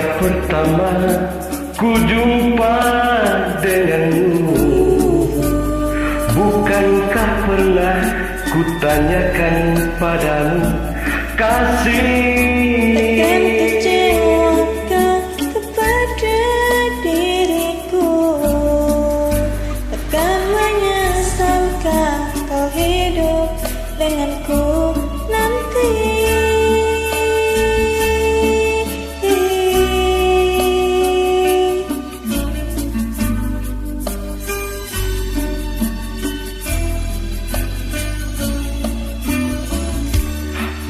pertama ku jumpa denganmu, bukankah pernah ku tanyakan padamu, kasih? Takkan kecewakan kepada diriku, takkan menyesalkan kau hidup denganku nanti.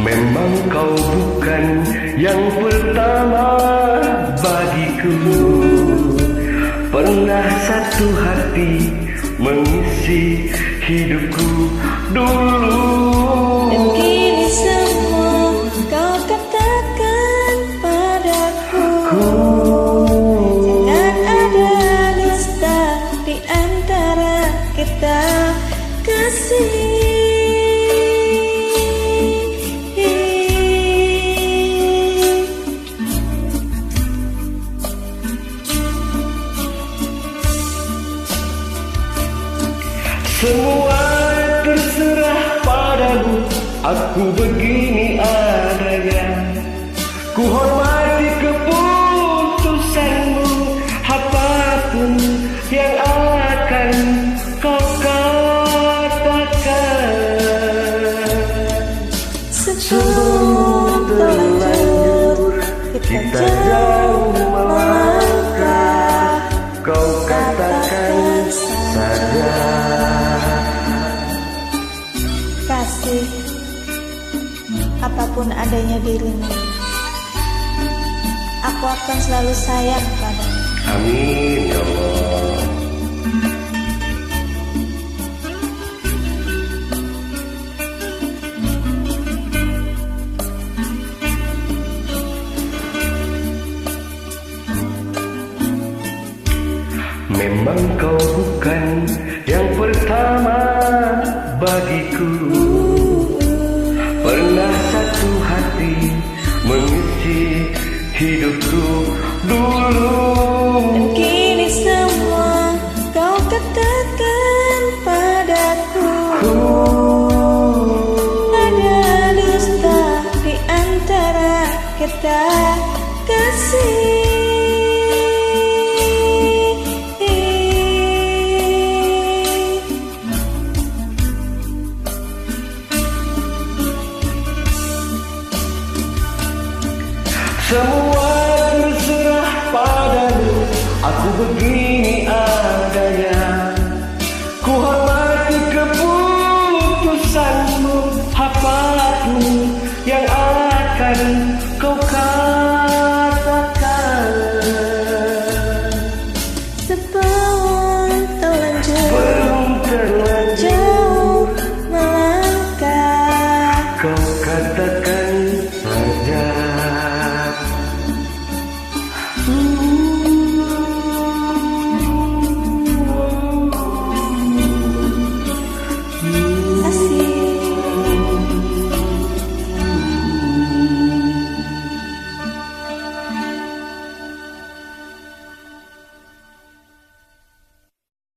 Memang kau bukan yang pertama bagiku, pernah satu hati mengisi hidupku dulu. Dan kini semua kau katakan padaku, jangan ada dusta di antara kita, kasih. Semua terserah padamu, aku begini adanya. Ku hormati keputusanmu, apapun yang akan kau katakan. Sebelum terlanjur kita jauh melangkah, kau katakan saja. Kasih, apapun adanya dirimu, aku akan selalu sayang padamu. Amin ya Allah. Memang kau bukan yang pertama bagiku, pernah satu hati mengisi hidupku dulu. Dan kini semua kau katakan padaku, ada dusta di antara kita, kasih. Semua terserah padamu, aku begini adanya. Ku hormati keputusanmu, apapun yang akan kau katakan. Sebelum terlanjur jauh melangkah, Kau